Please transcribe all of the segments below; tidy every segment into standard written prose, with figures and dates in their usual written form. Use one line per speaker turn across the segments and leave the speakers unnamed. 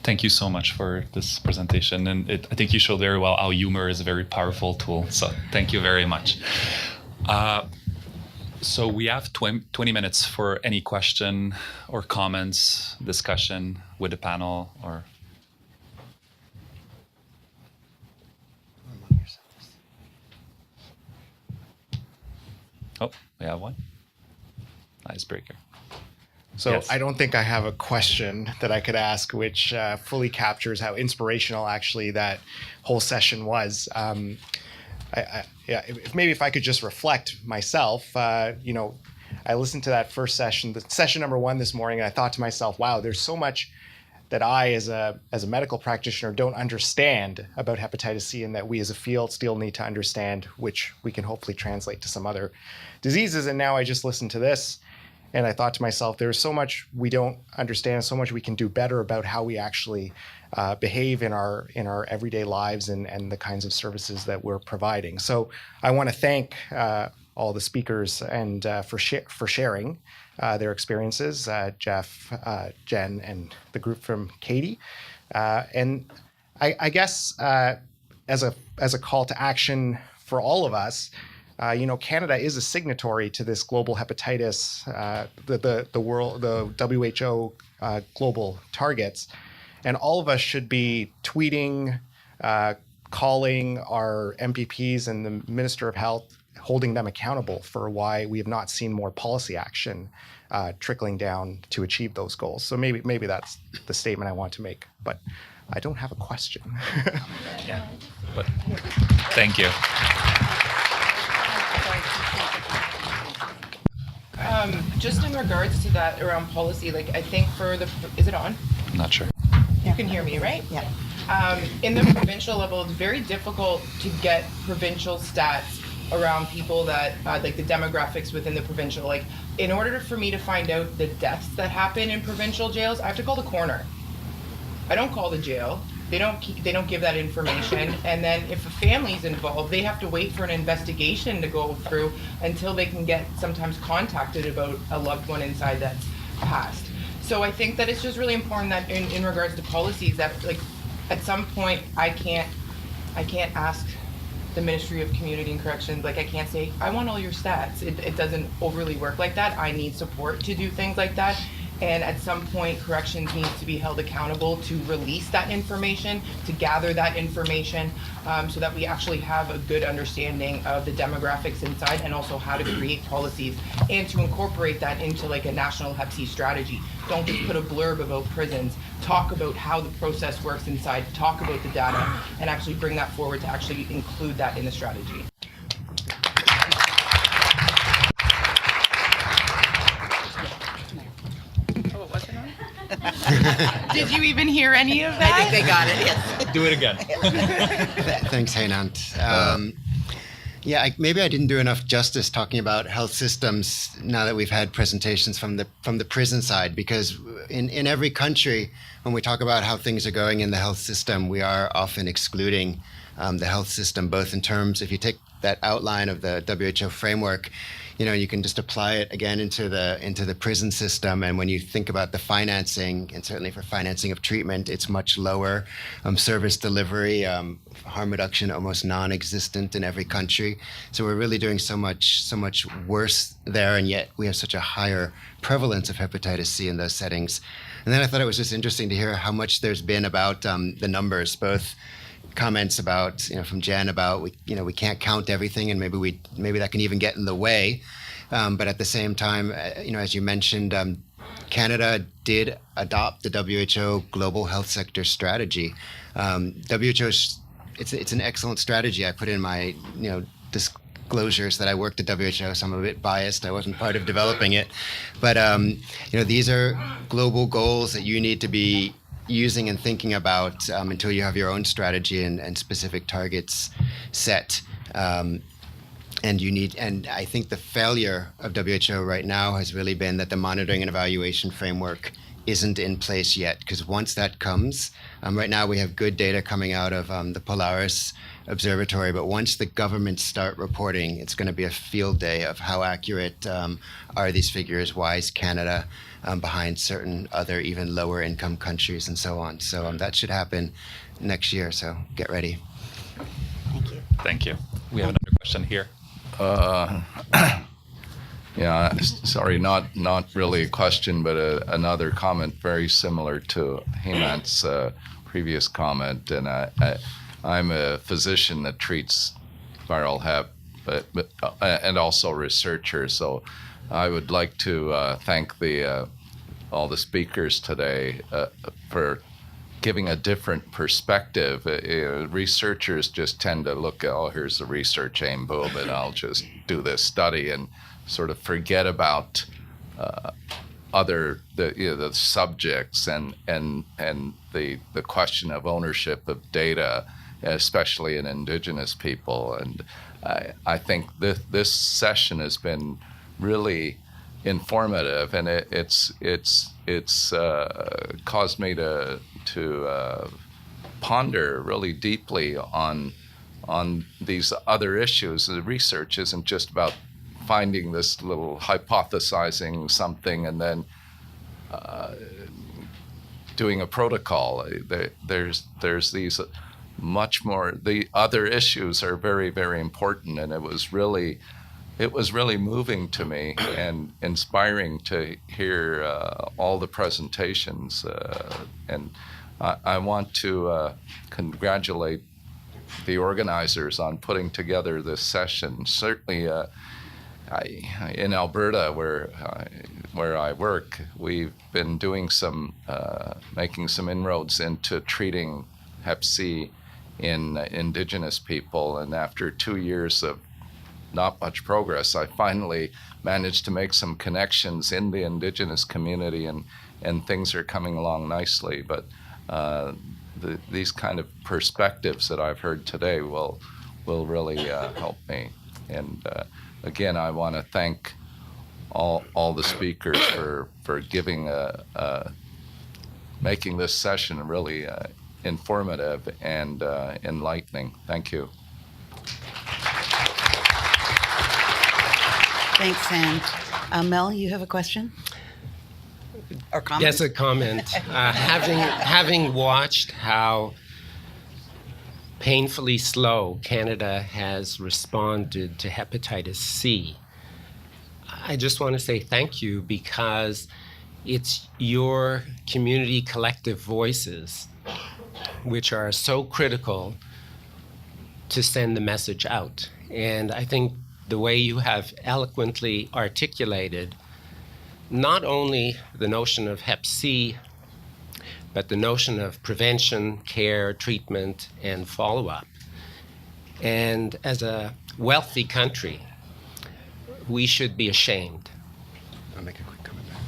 Thank you so much for this presentation. And I think you showed very well how humor is a very powerful tool. So thank you very much. So we have 20 minutes for any question or comments, discussion with the panel or... Oh, we have one. Icebreaker.
So
Yes.
I don't think I have a question that I could ask which fully captures how inspirational actually that whole session was. Maybe if I could just reflect myself, I listened to that first session, the session number 1 this morning, and I thought to myself, wow, there's so much that I, as a medical practitioner, don't understand about hepatitis C, and that we as a field still need to understand, which we can hopefully translate to some other diseases. And now I just listened to this, and I thought to myself, there's so much we don't understand, so much we can do better about how we actually behave in our everyday lives and the kinds of services that we're providing. So I want to thank all the speakers and for sharing their experiences, Jeff, Jen, and the group from Katie. And I guess as a call to action for all of us, Canada is a signatory to this global hepatitis, the WHO global targets, and all of us should be tweeting, calling our MPPs and the Minister of Health, holding them accountable for why we have not seen more policy action trickling down to achieve those goals. So maybe that's the statement I want to make, but I don't have a question.
Yeah, but thank you.
Just in regards to that around policy, I think is it on?
I'm not sure.
You can hear me, right?
Yeah.
In the provincial level, it's very difficult to get provincial stats around people that, the demographics within the provincial. In order for me to find out the deaths that happen in provincial jails, I have to call the coroner. I don't call the jail. They don't give that information, and then if a family's involved, they have to wait for an investigation to go through until they can get sometimes contacted about a loved one inside that's passed. So I think that it's just really important that in regards to policies that at some point I can't ask the Ministry of Community and Corrections, I can't say, I want all your stats. It doesn't overly work like that. I need support to do things like that. And at some point, corrections needs to be held accountable to release that information, to gather that information, so that we actually have a good understanding of the demographics inside and also how to create policies and to incorporate that into a national Hep C strategy. Don't just put a blurb about prisons. Talk about how the process works inside, talk about the data, and actually bring that forward to actually include that in the strategy. Did you even hear any of that?
I think they got it, yes.
Do it again.
Thanks, Hainant. Maybe I didn't do enough justice talking about health systems now that we've had presentations from the prison side, because in every country, when we talk about how things are going in the health system, we are often excluding the health system, both in terms, if you take that outline of the WHO framework, you can just apply it again into the prison system. And when you think about the financing, and certainly for financing of treatment, it's much lower. Service delivery, harm reduction, almost non-existent in every country. So we're really doing so much worse there, and yet we have such a higher prevalence of hepatitis C in those settings. And then I thought it was just interesting to hear how much there's been about the numbers, both comments about, from Jen about we can't count everything, and maybe that can even get in the way. But at the same time, as you mentioned, Canada did adopt the WHO Global Health Sector Strategy. WHO, it's an excellent strategy. I put in my disclosures that I worked at WHO, so I'm a bit biased. I wasn't part of developing it, but these are global goals that you need to be using and thinking about until you have your own strategy and specific targets set. And I think the failure of WHO right now has really been that the monitoring and evaluation framework isn't in place yet, because once that comes, right now we have good data coming out of the Polaris Observatory, but once the governments start reporting, it's going to be a field day of how accurate are these figures, why is Canada behind certain other even lower income countries and so on. So that should happen next year, so get ready.
Thank you.
Thank you. We have another question here.
Yeah, sorry, not really a question, but another comment very similar to Hemant's previous comment. And I'm a physician that treats viral hep, but and also researcher. So I would like to thank all the speakers today for giving a different perspective. Researchers just tend to look at, oh, here's the research aim, boom, and I'll just do this study and sort of forget about the subjects and the question of ownership of data, especially in Indigenous people. And I think this session has been really informative, and it's caused me to ponder really deeply on these other issues. The research isn't just about finding this little hypothesizing something and then doing a protocol. There's these much more. The other issues are very, very important, and it was really moving to me and inspiring to hear all the presentations. And I want to congratulate the organizers on putting together this session. Certainly, in Alberta, where I work, we've been doing making some inroads into treating Hep C in Indigenous people, and after 2 years of not much progress, I finally managed to make some connections in the Indigenous community, and things are coming along nicely. But these kind of perspectives that I've heard today will really help me. And again, I want to thank all the speakers for giving making this session really informative and enlightening. Thank you.
Thanks, Sam. Mel, you have a question? Or comment?
Yes, a comment. Having watched how painfully slow Canada has responded to hepatitis C, I just want to say thank you, because it's your community collective voices which are so critical to send the message out. And I think the way you have eloquently articulated not only the notion of Hep C, but the notion of prevention, care, treatment, and follow-up. And as a wealthy country, we should be ashamed.
I'll make a quick comment back.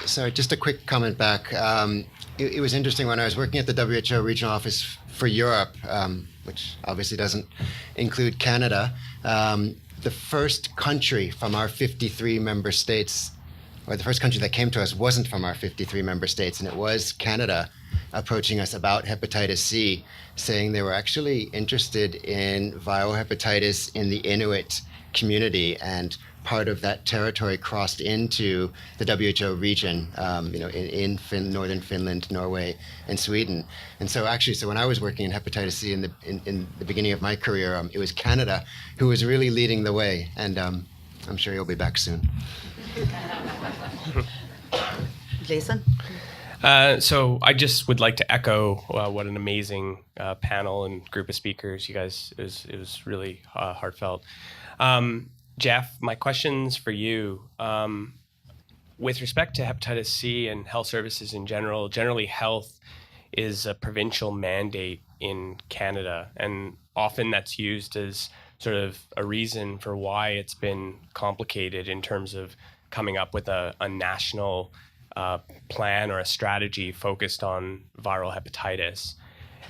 Sorry, just a quick comment back. It was interesting when I was working at the WHO regional office for Europe, which obviously doesn't include Canada. The first country from our 53 member states, or the first country that came to us, wasn't from our 53 member states, and it was Canada approaching us about hepatitis C, saying they were actually interested in viral hepatitis in the Inuit community, and part of that territory crossed into the WHO region, in northern Finland, Norway, and Sweden. And so when I was working in hepatitis C in the beginning of my career, it was Canada who was really leading the way, and I'm sure you'll be back soon.
Jason?
So I just would like to echo what an amazing panel and group of speakers. You guys, it was really heartfelt. Jeff, my question's for you. With respect to hepatitis C and health services in general, generally health is a provincial mandate in Canada, and often that's used as sort of a reason for why it's been complicated in terms of coming up with a national plan or a strategy focused on viral hepatitis.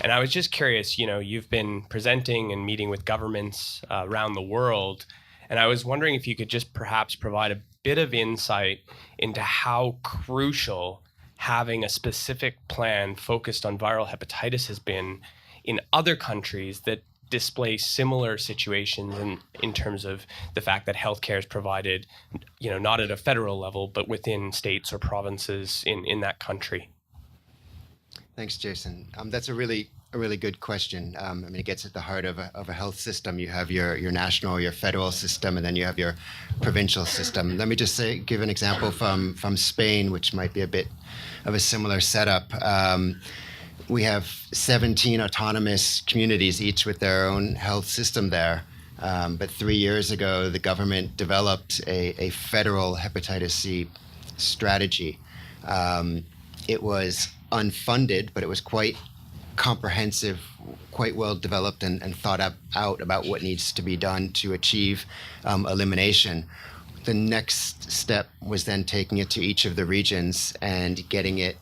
And I was just curious, you've been presenting and meeting with governments around the world, And I was wondering if you could just perhaps provide a bit of insight into how crucial having a specific plan focused on viral hepatitis has been in other countries that display similar situations in terms of the fact that healthcare is provided, not at a federal level, but within states or provinces in that country.
Thanks, Jason. That's a really good question. It gets at the heart of a health system. You have your national, your federal system, and then you have your provincial system. Let me just give an example from Spain, which might be a bit of a similar setup. We have 17 autonomous communities, each with their own health system there. But 3 years ago, the government developed a federal hepatitis C strategy. It was unfunded, but it was quite comprehensive, quite well developed and thought out about what needs to be done to achieve elimination. The next step was then taking it to each of the regions and getting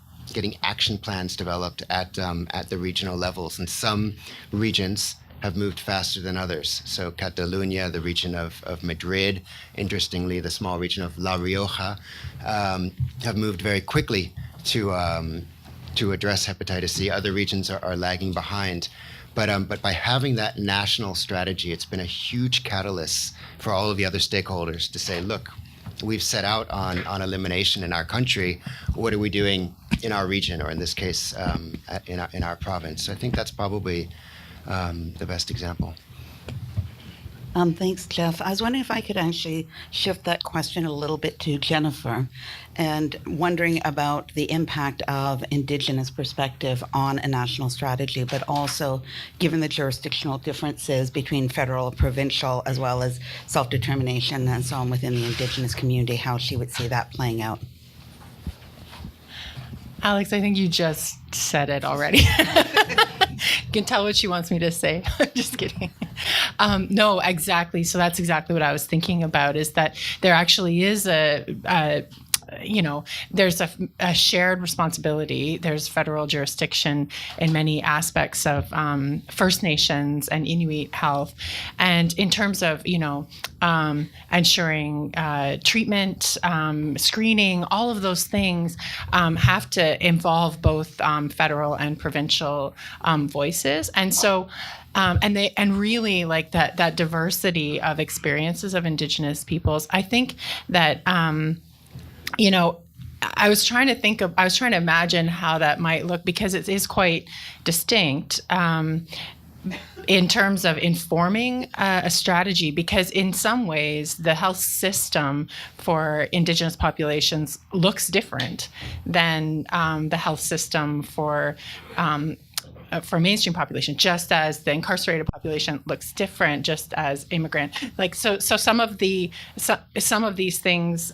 action plans developed at the regional levels. And some regions have moved faster than others. So Catalonia, the region of Madrid, interestingly, the small region of La Rioja, have moved very quickly to address hepatitis C. Other regions are lagging behind. But by having that national strategy, it's been a huge catalyst for all of the other stakeholders to say, look, we've set out on elimination in our country. What are we doing in our region, or in this case, in our province? So I think that's probably the best example.
Thanks, Jeff. I was wondering if I could actually shift that question a little bit to Jennifer, and wondering about the impact of Indigenous perspective on a national strategy, but also given the jurisdictional differences between federal, provincial, as well as self-determination and so on within the Indigenous community, how she would see that playing out.
Alex, I think you just said it already. You can tell what she wants me to say. Just kidding. No, exactly. So that's exactly what I was thinking about, is that there actually is there's a shared responsibility. There's federal jurisdiction in many aspects of First Nations and Inuit health. And in terms of, ensuring treatment, screening, all of those things have to involve both federal and provincial voices. And so and really like that diversity of experiences of Indigenous peoples. I think that I was trying to imagine how that might look, because it is quite distinct in terms of informing a strategy, because in some ways the health system for Indigenous populations looks different than the health system for mainstream population, just as the incarcerated population looks different, just as immigrant. So some of these things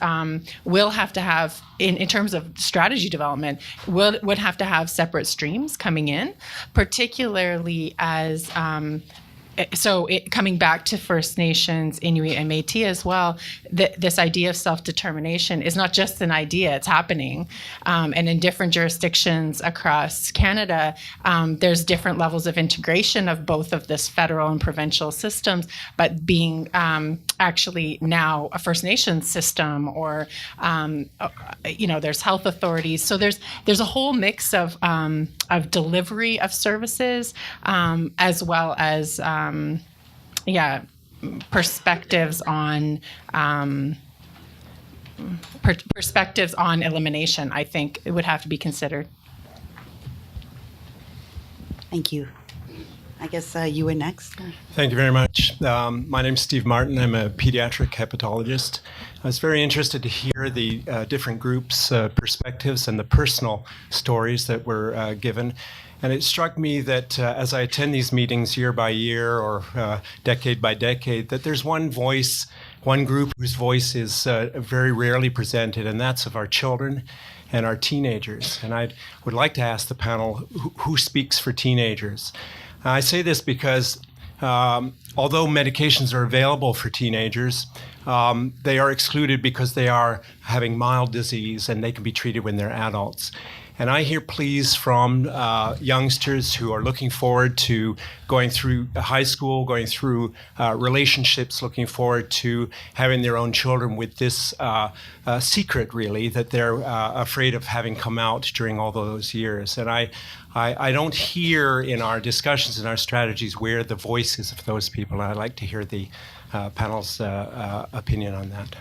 will have to have, in terms of strategy development, would have to have separate streams coming in, particularly as coming back to First Nations, Inuit, and Métis as well, this idea of self-determination is not just an idea, it's happening. And in different jurisdictions across Canada, there's different levels of integration of both of this federal and provincial systems, but being actually now a First Nations system, or, there's health authorities. So there's a whole mix of delivery of services, as well as perspectives on elimination. I think it would have to be considered.
Thank you. I guess you were next.
Thank you very much. My name is Steve Martin. I'm a pediatric hepatologist. I was very interested to hear the different groups' perspectives and the personal stories that were given. And it struck me that as I attend these meetings year by year, or decade by decade, that there's one voice, one group whose voice is very rarely presented, and that's of our children and our teenagers. And I would like to ask the panel, who speaks for teenagers? I say this because although medications are available for teenagers, they are excluded because they are having mild disease and they can be treated when they're adults. And I hear pleas from youngsters who are looking forward to going through high school, going through relationships, looking forward to having their own children with this secret, really, that they're afraid of having come out during all those years. And I don't hear in our discussions and our strategies where the voice is of those people. And I'd like to hear the panel's opinion on that.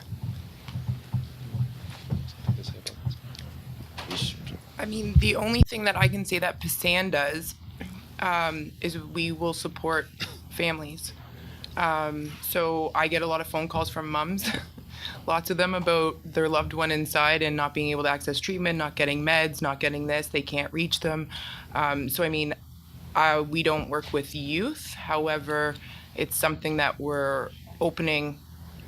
I mean, the only thing that I can say that PSAN does is we will support families. So I get a lot of phone calls from moms, lots of them about their loved one inside and not being able to access treatment, not getting meds, not getting this, they can't reach them. So I mean, we don't work with youth. However, it's something that we're opening.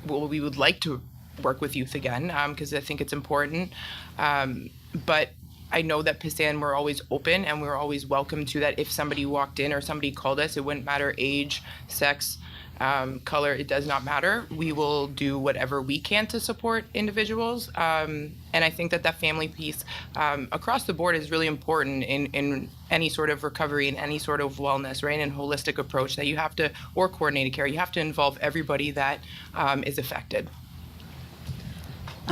Well, we would like to work with youth again because I think it's important. But I know that PSAN, we're always open and we're always welcome to that. If somebody walked in or somebody called us, it wouldn't matter age, sex, color, it does not matter. We will do whatever we can to support individuals. And I think that family piece across the board is really important in any sort of recovery and any sort of wellness, right? And holistic approach that you have to, or coordinated care, you have to involve everybody that is affected.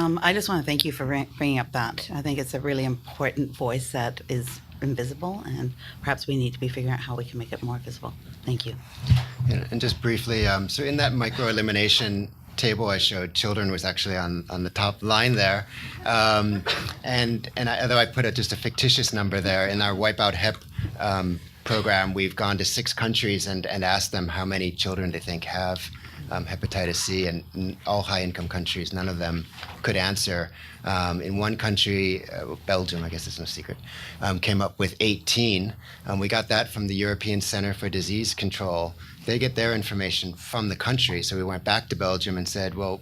I just want to thank you for bringing up that. I think it's a really important voice that is invisible, and perhaps we need to be figuring out how we can make it more visible. Thank you.
And just briefly, so in that microelimination table I showed, children was actually on the top line there. Although I put just a fictitious number there, in our Wipeout HEP program, we've gone to 6 countries and asked them how many children they think have hepatitis C, and all high-income countries, none of them could answer. In one country, Belgium, I guess it's no secret, came up with 18. We got that from the European Center for Disease Control. They get their information from the country. So we went back to Belgium and said, well,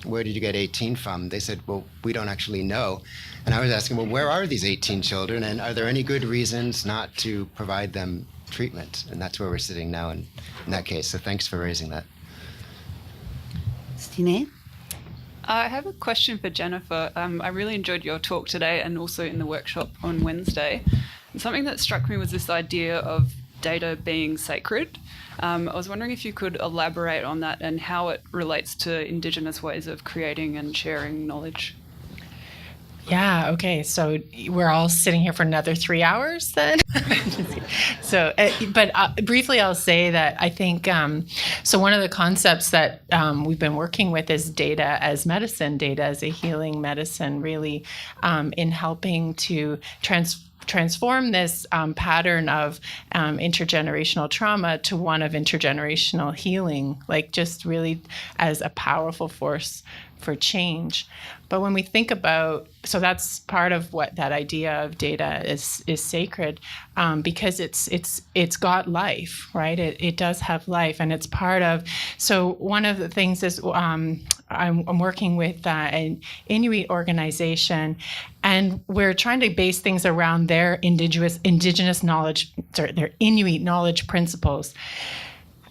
where did you get 18 from? They said, well, we don't actually know. And I was asking, well, where are these 18 children? And are there any good reasons not to provide them treatment? And that's where we're sitting now in that case. So thanks for raising that.
Stine?
I have a question for Jennifer. I really enjoyed your talk today and also in the workshop on Wednesday. And something that struck me was this idea of data being sacred. I was wondering if you could elaborate on that and how it relates to Indigenous ways of creating and sharing knowledge.
Yeah, okay. So we're all sitting here for another 3 hours then? But briefly I'll say that I think, so one of the concepts that we've been working with is data as medicine, data as a healing medicine, really in helping to transform this pattern of intergenerational trauma to one of intergenerational healing, like just really as a powerful force for change. But when we think about, so that's part of what that idea of data is sacred, because it's got life, right? It does have life, and it's part of. So one of the things is I'm working with an Inuit organization, and we're trying to base things around their indigenous knowledge, their Inuit knowledge principles.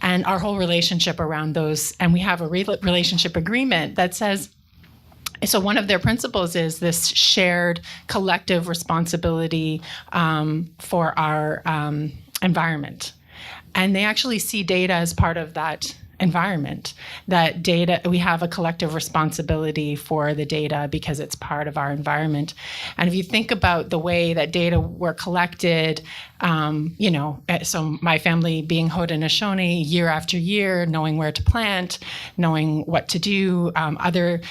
And our whole relationship around those, and we have a relationship agreement that says, so one of their principles is this shared collective responsibility for our environment. And they actually see data as part of that environment, that data, we have a collective responsibility for the data because it's part of our environment. And if you think about the way that data were collected, so my family being Haudenosaunee, year after year, knowing where to plant, knowing what to do, other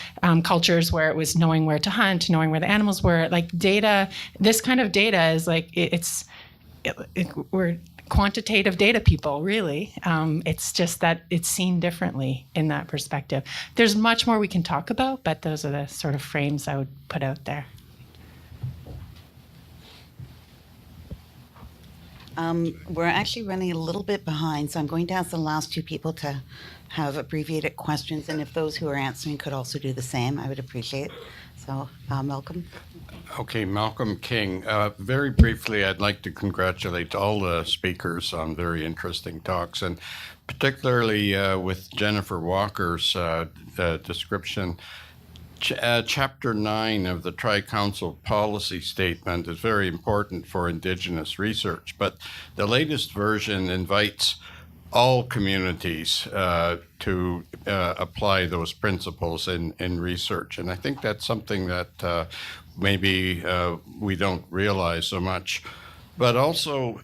cultures where it was knowing where to hunt, knowing where the animals were, like data, this kind of data is like, we're quantitative data people, really. It's just that it's seen differently in that perspective. There's much more we can talk about, but those are the sort of frames I would put out there.
We're actually running a little bit behind, so I'm going to ask the last 2 people to have abbreviated questions, and if those who are answering could also do the same, I would appreciate. So, Malcolm.
Okay, Malcolm King. Very briefly, I'd like to congratulate all the speakers on very interesting talks, and particularly with Jennifer Walker's description. Chapter 9 of the Tri-Council policy statement is very important for Indigenous research, but the latest version invites all communities to apply those principles in research. And I think that's something that maybe we don't realize so much. But also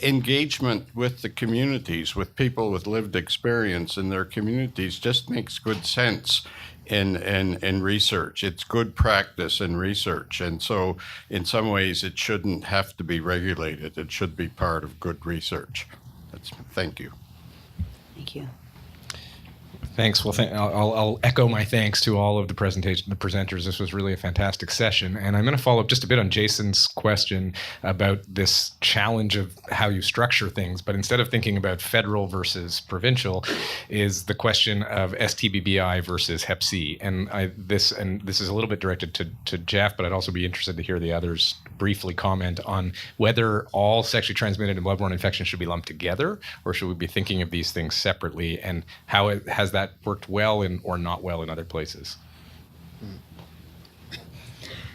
engagement with the communities, with people with lived experience in their communities, just makes good sense in research. It's good practice in research. And so in some ways it shouldn't have to be regulated. It should be part of good research. Thank you.
Thank you.
Thanks. Well, I'll echo my thanks to all of the presenters. This was really a fantastic session. And I'm going to follow up just a bit on Jason's question about this challenge of how you structure things. But instead of thinking about federal versus provincial, is the question of STBBI versus Hep C. And this is a little bit directed to Jeff, but I'd also be interested to hear the others briefly comment on whether all sexually transmitted and bloodborne infections should be lumped together, or should we be thinking of these things separately, and how has that worked well or not well in other places?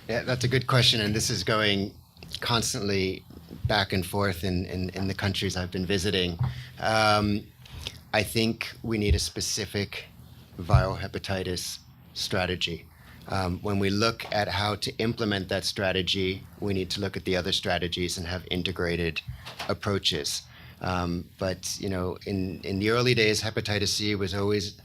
Yeah, that's a good question, and this is going constantly back and forth in the countries I've been visiting. I think we need a specific viral hepatitis strategy. When we look at how to implement that strategy, we need to look at the other strategies and have integrated approaches. But in the early days, hepatitis C was always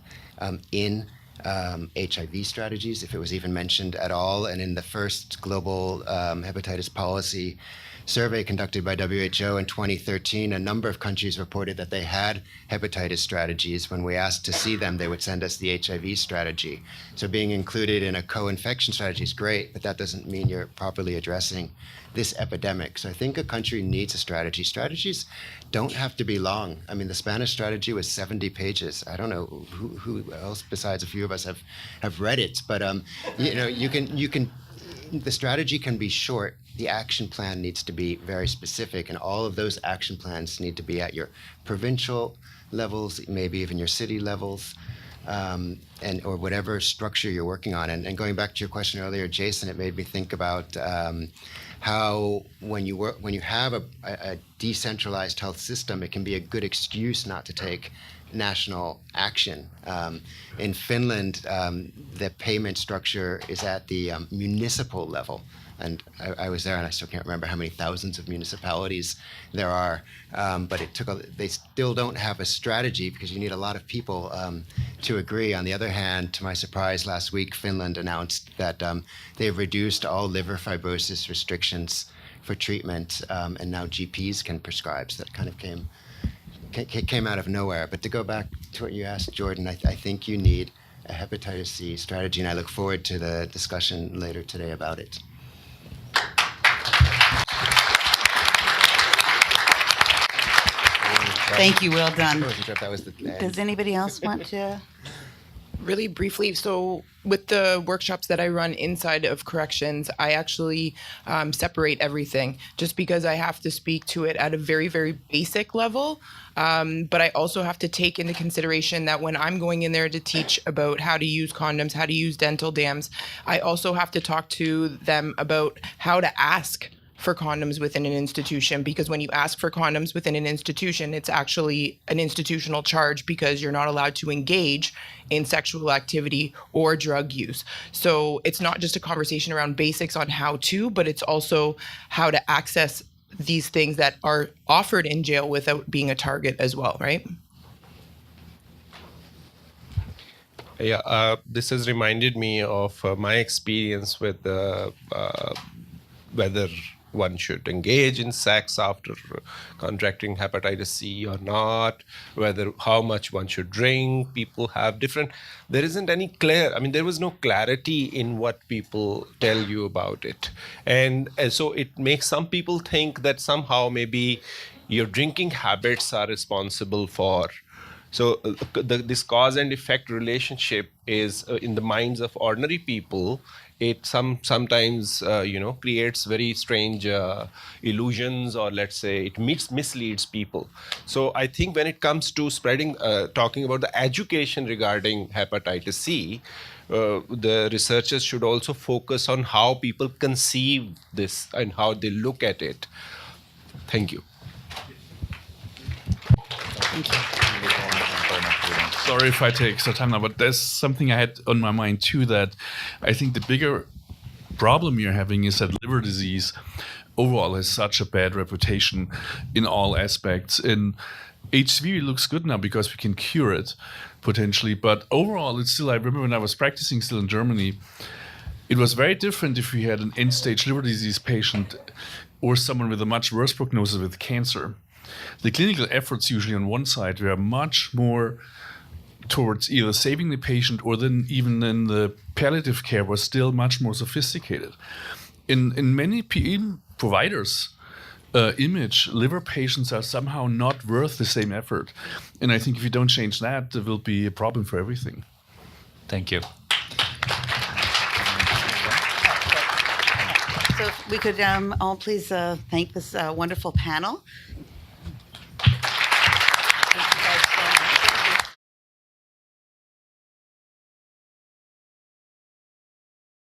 in HIV strategies, if it was even mentioned at all. And in the first global hepatitis policy survey conducted by WHO in 2013, a number of countries reported that they had hepatitis strategies. When we asked to see them, they would send us the HIV strategy. So being included in a co-infection strategy is great, but that doesn't mean you're properly addressing this epidemic. So I think a country needs a strategy. Strategies don't have to be long. I mean, the Spanish strategy was 70 pages. I don't know who else besides a few of us have read it, but you can the strategy can be short. The action plan needs to be very specific, and all of those action plans need to be at your provincial levels, maybe even your city levels, or whatever structure you're working on. And going back to your question earlier, Jason, it made me think about how when you have a decentralized health system, it can be a good excuse not to take national action. In Finland, the payment structure is at the municipal level. And I was there, and I still can't remember how many thousands of municipalities there are. But they still don't have a strategy because you need a lot of people to agree. On the other hand, to my surprise, last week Finland announced that they've reduced all liver fibrosis restrictions for treatment, and now GPs can prescribe. So that kind of came out of nowhere. But to go back to what you asked, Jordan, I think you need a hepatitis C strategy, and I look forward to the discussion later today about it.
Thank you. Well done.
I wasn't sure if that was the end.
Does anybody else want to?
Really briefly, so with the workshops that I run inside of corrections, I actually separate everything just because I have to speak to it at a very, very basic level. But I also have to take into consideration that when I'm going in there to teach about how to use condoms, how to use dental dams, I also have to talk to them about how to ask for condoms within an institution, because when you ask for condoms within an institution, it's actually an institutional charge because you're not allowed to engage in sexual activity or drug use. So it's not just a conversation around basics on how to, but it's also how to access these things that are offered in jail without being a target as well, right?
Yeah, this has reminded me of my experience with whether one should engage in sex after contracting hepatitis C or not, how much one should drink. People have different, there isn't any there was no clarity in what people tell you about it. And so it makes some people think that somehow maybe your drinking habits are responsible for
So this cause and effect relationship is in the minds of ordinary people. It sometimes creates very strange illusions, or let's say it misleads people. So I think when it comes to spreading, talking about the education regarding hepatitis C, the researchers should also focus on how people conceive this and how they look at it. Thank you.
Sorry if I take extra time now, but there's something I had on my mind too, that I think the bigger problem you're having is that liver disease overall has such a bad reputation in all aspects. And HCV looks good now because we can cure it potentially, but overall it's still, I remember when I was practicing still in Germany, it was very different if we had an end-stage liver disease patient or someone with a much worse prognosis with cancer. The clinical efforts usually on one side were much more towards either saving the patient, or then even then the palliative care was still much more sophisticated. In many PE providers' image, liver patients are somehow not worth the same effort. And I think if you don't change that, there will be a problem for everything.
Thank you.
So if we could all please thank this wonderful panel.